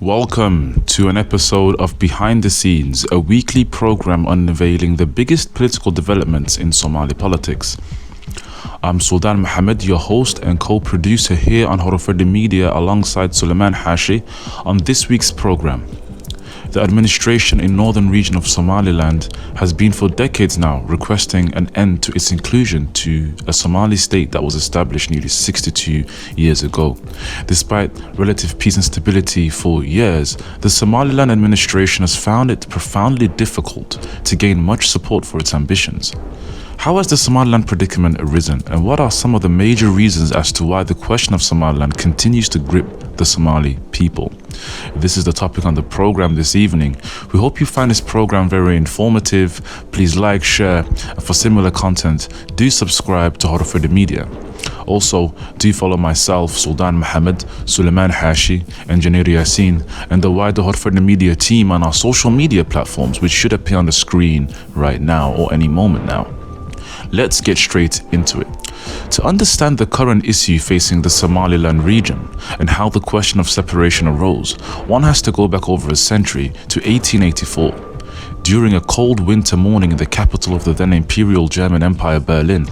Welcome to an episode of Behind the Scenes, a weekly program unveiling the biggest political developments in Somali politics. I'm Sultan Mohammed, your host and co-producer here on Wararka Media alongside Suleiman Hashi on this week's program. The administration in northern region of Somaliland has been for decades now requesting an end to its inclusion to a Somali state that was established nearly 62 years ago. Despite relative peace and stability for years, the Somaliland administration has found it profoundly difficult to gain much support for its ambitions. How has the Somaliland predicament arisen, and what are some of the major reasons as to why the question of Somaliland continues to grip the Somali people? This is the topic on the program this evening. We hope you find this program very informative. Please like, share, and for similar content, do subscribe to Wararka Media. Also, do follow myself, Sultan Mohammed, Suleiman Hashi, Engineer Yasin, and the wider Wararka Media team on our social media platforms, which should appear on the screen right now or any moment now. Let's get straight into it. To understand the current issue facing the Somaliland region and how the question of separation arose, one has to go back over a century to 1884. During a cold winter morning in the capital of the then Imperial German Empire, Berlin,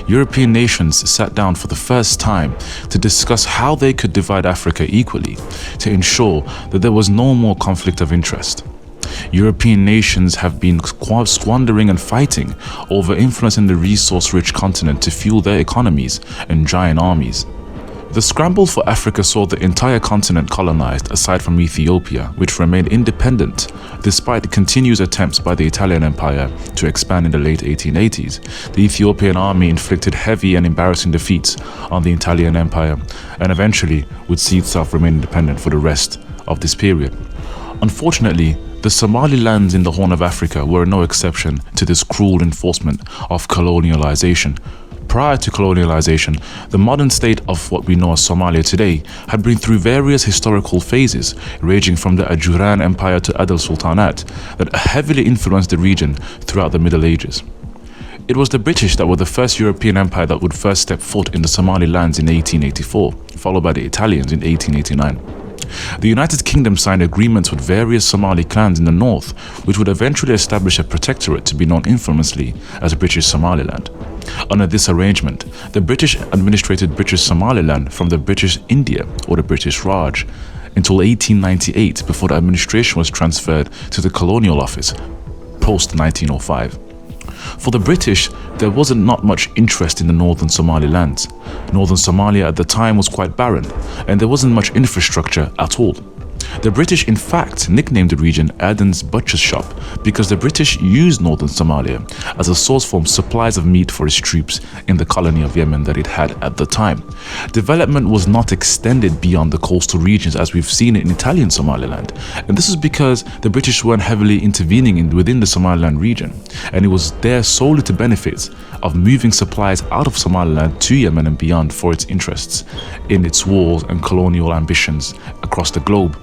European nations sat down for the first time to discuss how they could divide Africa equally to ensure that there was no more conflict of interest. European nations have been squandering and fighting over influence in the resource-rich continent to fuel their economies and giant armies. The scramble for Africa saw the entire continent colonized aside from Ethiopia, which remained independent despite continuous attempts by the Italian Empire to expand in the late 1880s. The Ethiopian army inflicted heavy and embarrassing defeats on the Italian Empire and eventually would see itself remain independent for the rest of this period. Unfortunately, the Somali lands in the Horn of Africa were no exception to this cruel enforcement of colonialization. Prior to colonialization, the modern state of what we know as Somalia today had been through various historical phases, ranging from the Ajuran Empire to Adel Sultanate, that heavily influenced the region throughout the Middle Ages. It was the British that were the first European empire that would first step foot in the Somali lands in 1884, followed by the Italians in 1889. The United Kingdom signed agreements with various Somali clans in the north, which would eventually establish a protectorate to be known infamously as British Somaliland. Under this arrangement, the British administrated British Somaliland from the British India, or the British Raj, until 1898, before the administration was transferred to the Colonial Office, post-1905. For the British, there wasn't not much interest in the northern Somaliland. Northern Somalia at the time was quite barren, and there wasn't much infrastructure at all. The British, in fact, nicknamed the region Aden's Butcher's Shop because the British used northern Somalia as a source for supplies of meat for its troops in the colony of Yemen that it had at the time. Development was not extended beyond the coastal regions as we've seen in Italian Somaliland, and this is because the British weren't heavily intervening within the Somaliland region, and it was there solely to benefit of moving supplies out of Somaliland to Yemen and beyond for its interests in its wars and colonial ambitions across the globe.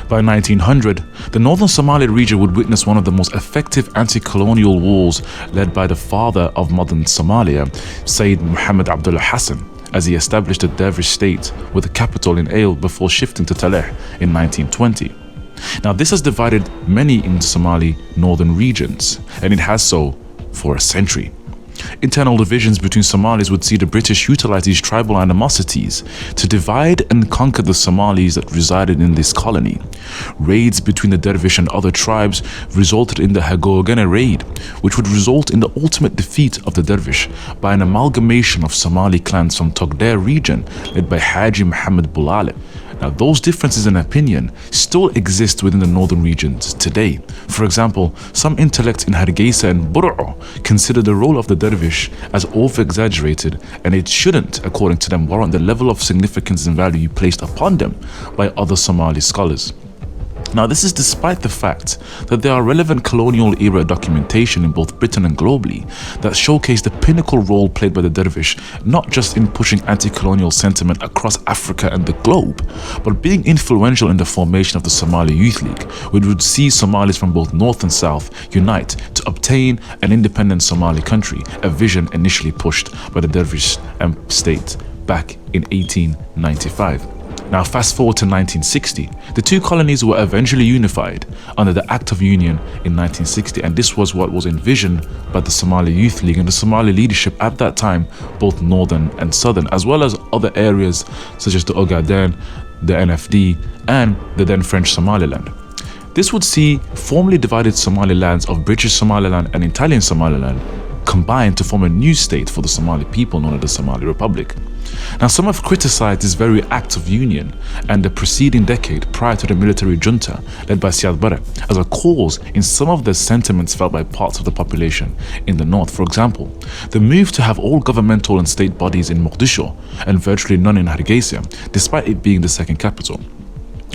By 1900, the northern Somali region would witness one of the most effective anti-colonial wars led by the father of modern Somalia, Sayyid Muhammad Abdullah Hassan, as he established a dervish state with a capital in Ail before shifting to Taleh in 1920. Now, this has divided many in Somali northern regions, and it has so for a century. Internal divisions between Somalis would see the British utilize these tribal animosities to divide and conquer the Somalis that resided in this colony. Raids between the Dervish and other tribes resulted in the Hagogene raid, which would result in the ultimate defeat of the Dervish by an amalgamation of Somali clans from Togdere region led by Haji Muhammad Bulale. Now, those differences in opinion still exist within the northern regions today. For example, some intellects in Hargeisa and Bur'o consider the role of the dervish as over-exaggerated, and it shouldn't, according to them, warrant the level of significance and value placed upon them by other Somali scholars. Now, this is despite the fact that there are relevant colonial era documentation in both Britain and globally that showcase the pinnacle role played by the dervish, not just in pushing anti-colonial sentiment across Africa and the globe, but being influential in the formation of the Somali Youth League, which would see Somalis from both north and south unite to obtain an independent Somali country, a vision initially pushed by the dervish state back in 1895. Now, fast forward to 1960. The two colonies were eventually unified under the Act of Union in 1960, and this was what was envisioned by the Somali Youth League and the Somali leadership at that time, both northern and southern, as well as other areas such as the Ogaden, the NFD, and the then French Somaliland. This would see formerly divided Somalilands of British Somaliland and Italian Somaliland combined to form a new state for the Somali people known as the Somali Republic. Now, some have criticized this very act of union and the preceding decade prior to the military junta led by Siad Barre as a cause in some of the sentiments felt by parts of the population in the north. For example, the move to have all governmental and state bodies in Mogadishu and virtually none in Hargeisa, despite it being the second capital.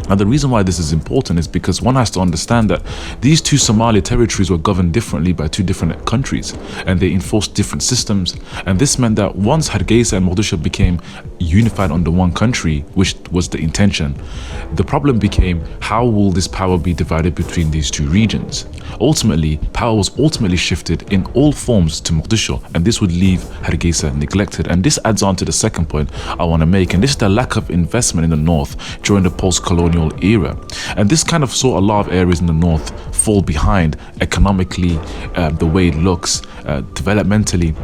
Now, the reason why this is important is because one has to understand that these two Somali territories were governed differently by two different countries, and they enforced different systems. And this meant that once Hargeisa and Mogadishu became unified under one country, which was the intention, the problem became how will this power be divided between these two regions? Ultimately, power was shifted in all forms to Mogadishu, and this would leave Hargeisa neglected. And this adds on to the second point I want to make, and this is the lack of investment in the north during the post-colonial era. And this kind of saw a lot of areas in the north fall behind economically, the way it looks, developmentally.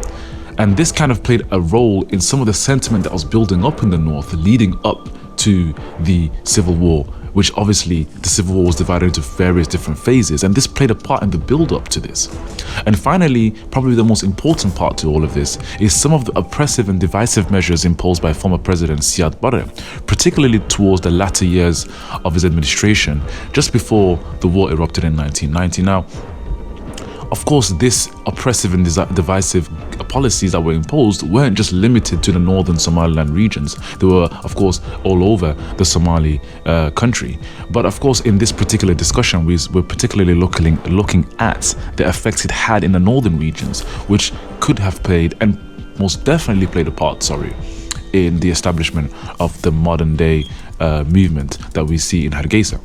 And this kind of played a role in some of the sentiment that was building up in the north leading up to the Civil War, which obviously the Civil War was divided into various different phases, and this played a part in the build-up to this. And finally, probably the most important part to all of this is some of the oppressive and divisive measures imposed by former President Siad Barre, particularly towards the latter years of his administration, just before the war erupted in 1990. Now, of course, this oppressive and divisive policies that were imposed weren't just limited to the northern Somaliland regions. They were, of course, all over the Somali country. But of course, in this particular discussion, we're particularly looking at the effects it had in the northern regions, which could have played and most definitely played a part, in the establishment of the modern day movement that we see in Hargeisa.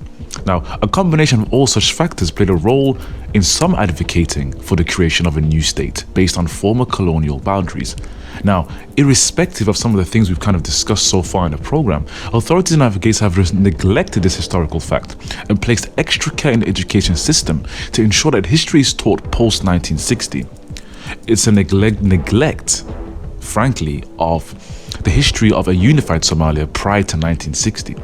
Now, a combination of all such factors played a role in some advocating for the creation of a new state based on former colonial boundaries. Now, irrespective of some of the things we've kind of discussed so far in the program, authorities in Hargeisa have neglected this historical fact and placed extra care in the education system to ensure that history is taught post-1960. It's a neglect, frankly, of the history of a unified Somalia prior to 1960.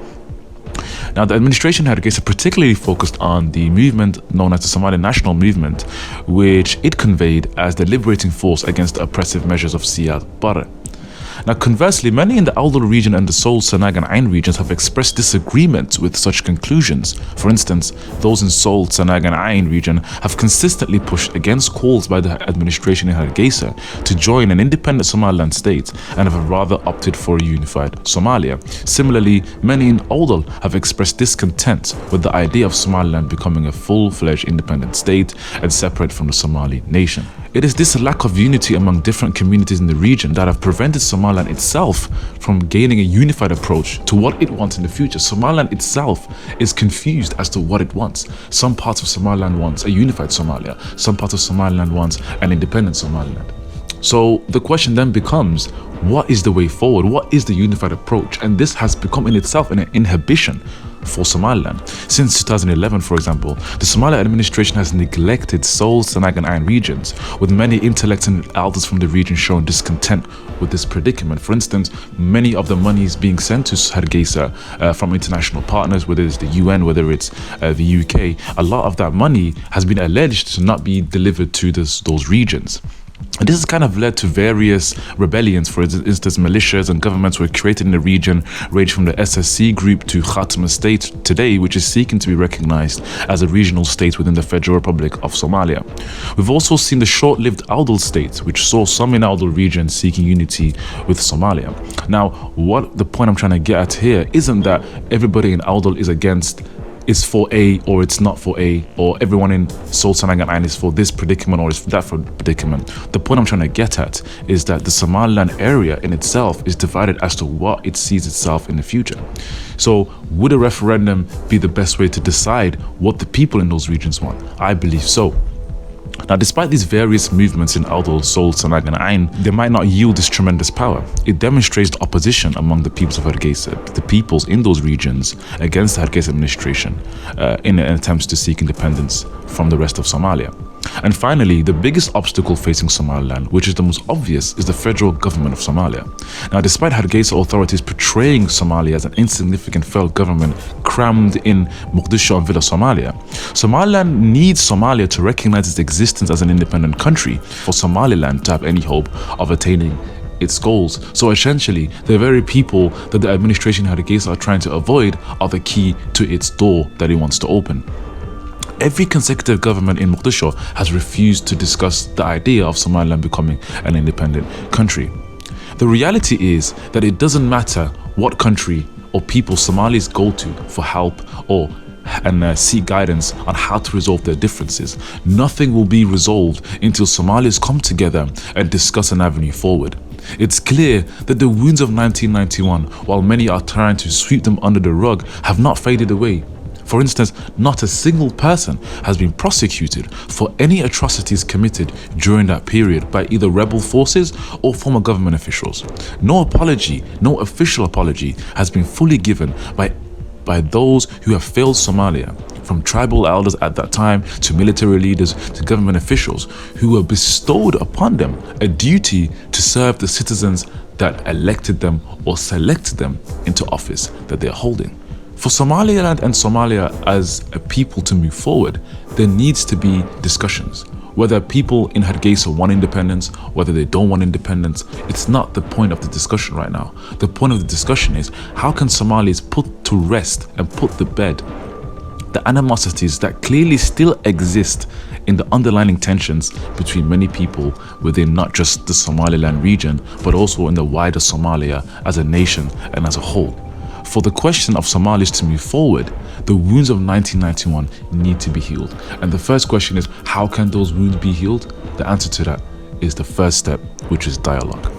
Now, the administration in Hargeisa particularly focused on the movement known as the Somali National Movement, which it conveyed as the liberating force against the oppressive measures of Siad Barre. Now, conversely, many in the Awdal region and the Sool, Sanaag and Ain regions have expressed disagreement with such conclusions. For instance, those in Sool, Sanaag and Ain region have consistently pushed against calls by the administration in Hargeisa to join an independent Somaliland state and have rather opted for a unified Somalia. Similarly, many in Awdal have expressed discontent with the idea of Somaliland becoming a full-fledged independent state and separate from the Somali nation. It is this lack of unity among different communities in the region that have prevented Somaliland itself from gaining a unified approach to what it wants in the future. Somaliland itself is confused as to what it wants. Some parts of Somaliland wants a unified Somalia. Some parts of Somaliland wants an independent Somaliland. So the question then becomes, what is the way forward? What is the unified approach? And this has become in itself an inhibition for Somaliland. Since 2011, for example, the Somali administration has neglected Sool, Sanaag and Ain regions, with many intellects and elders from the region showing discontent with this predicament. For instance, many of the monies being sent to Hargeisa from international partners, whether it's the UN, whether it's the UK, a lot of that money has been alleged to not be delivered to those regions. And this has kind of led to various rebellions. For instance, militias and governments were created in the region, ranging from the SSC group to Khatma State today, which is seeking to be recognized as a regional state within the Federal Republic of Somalia. We've also seen the short-lived Awdal state, which saw some in Awdal region seeking unity with Somalia. Now, what the point I'm trying to get at here isn't that everybody in Awdal is for A or it's not for A, or everyone in Sool, Sanaag and Ain is for this predicament or is for that predicament. The point I'm trying to get at is that the Somaliland area in itself is divided as to what it sees itself in the future. So would a referendum be the best way to decide what the people in those regions want? I believe so. Now, despite these various movements in Awdal, Sol, Sanaag and Ain, they might not yield this tremendous power. It demonstrates the opposition among the peoples of Hargeisa, the peoples in those regions, against the Hargeisa administration in attempts to seek independence from the rest of Somalia. And finally, the biggest obstacle facing Somaliland, which is the most obvious, is the federal government of Somalia. Now, despite Hargeisa authorities portraying Somalia as an insignificant failed government crammed in Mogadishu and Villa Somalia, Somaliland needs Somalia to recognize its existence as an independent country for Somaliland to have any hope of attaining its goals. So essentially, the very people that the administration in Hargeisa are trying to avoid are the key to its door that it wants to open. Every consecutive government in Mogadishu has refused to discuss the idea of Somaliland becoming an independent country. The reality is that it doesn't matter what country or people Somalis go to for help and seek guidance on how to resolve their differences. Nothing will be resolved until Somalis come together and discuss an avenue forward. It's clear that the wounds of 1991, while many are trying to sweep them under the rug, have not faded away. For instance, not a single person has been prosecuted for any atrocities committed during that period by either rebel forces or former government officials. No apology, no official apology has been fully given by those who have failed Somalia, from tribal elders at that time to military leaders to government officials who were bestowed upon them a duty to serve the citizens that elected them or selected them into office that they're holding. For Somaliland and Somalia as a people to move forward, there needs to be discussions. Whether people in Hargeisa want independence, whether they don't want independence, it's not the point of the discussion right now. The point of the discussion is how can Somalis put to rest and put to bed the animosities that clearly still exist in the underlying tensions between many people within not just the Somaliland region, but also in the wider Somalia as a nation and as a whole. For the question of Somalis to move forward, the wounds of 1991 need to be healed. And the first question is, how can those wounds be healed? The answer to that is the first step, which is dialogue.